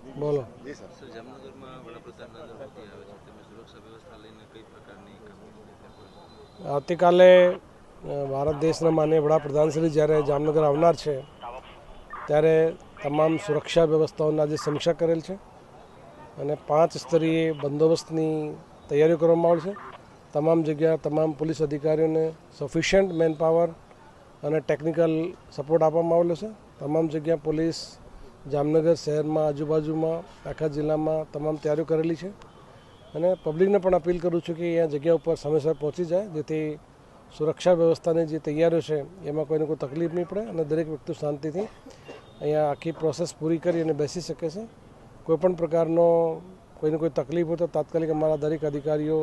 બોલો. સર, જામનગરમાં વડાપ્રધાન નરેન્દ્ર મોદી આવે છે, તમે સુરક્ષા વ્યવસ્થા લઈને કઈ પ્રકારની કામગીરી? આવતીકાલે ભારત દેશના માનનીય વડાપ્રધાનશ્રી જ્યારે જામનગર આવનાર છે ત્યારે તમામ સુરક્ષા વ્યવસ્થાઓની આજે સમીક્ષા કરેલ છે અને 5 સ્તરીય બંદોબસ્તની તૈયારીઓ કરવામાં આવેલ છે. તમામ જગ્યા તમામ પોલીસ અધિકારીઓને સફિશિયન્ટ મેન પાવર અને ટેકનિકલ સપોર્ટ આપવામાં આવેલો છે. તમામ જગ્યા પોલીસ જામનગર શહેરમાં આજુબાજુમાં આખા જિલ્લામાં તમામ તૈયારીઓ કરેલી છે અને પબ્લિકને પણ અપીલ કરું છું કે અહીંયા જગ્યા ઉપર સમયસર પહોંચી જાય, જેથી સુરક્ષા વ્યવસ્થાની જે તૈયારીઓ છે એમાં કોઈને કોઈ તકલીફ નહીં પડે અને દરેક વ્યક્તિ શાંતિથી અહીંયા આખી પ્રોસેસ પૂરી કરી અને બેસી શકે છે. કોઈપણ પ્રકારનો કોઈને કોઈ તકલીફ હોય તો તાત્કાલિક અમારા દરેક અધિકારીઓ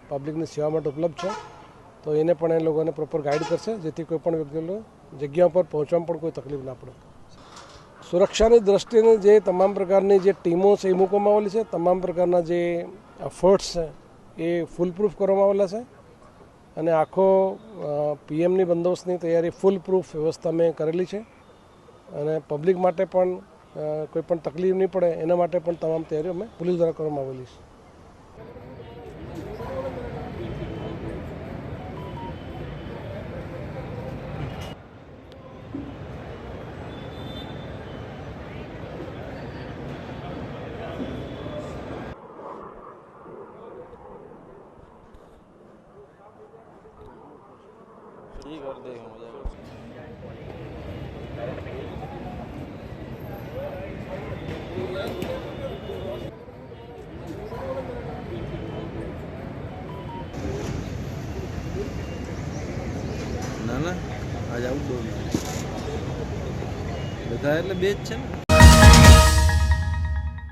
પબ્લિકની સેવા માટે ઉપલબ્ધ છે, તો એને પણ એ લોકોને પ્રોપર ગાઈડ કરશે, જેથી કોઈપણ વ્યક્તિને જગ્યા ઉપર પહોંચવામાં પણ કોઈ તકલીફ ના પડે. સુરક્ષાની દ્રષ્ટિએ જે તમામ પ્રકારની જે ટીમો છે એ મૂકવામાં આવેલી છે. તમામ પ્રકારના જે એફર્ટ્સ છે એ ફૂલ પ્રૂફ કરવામાં આવેલા છે અને આખો પીએમની બંદોબસ્તની તૈયારી ફૂલ પ્રૂફ વ્યવસ્થા મેં કરેલી છે અને પબ્લિક માટે પણ કોઈ પણ તકલીફ નહીં પડે એના માટે પણ તમામ તૈયારીઓ અમે પોલીસ દ્વારા કરવામાં આવેલી છે. ठीक कर दे मजा ના ના આજ આઉટડોર બધા એટલે બે જ છે ને.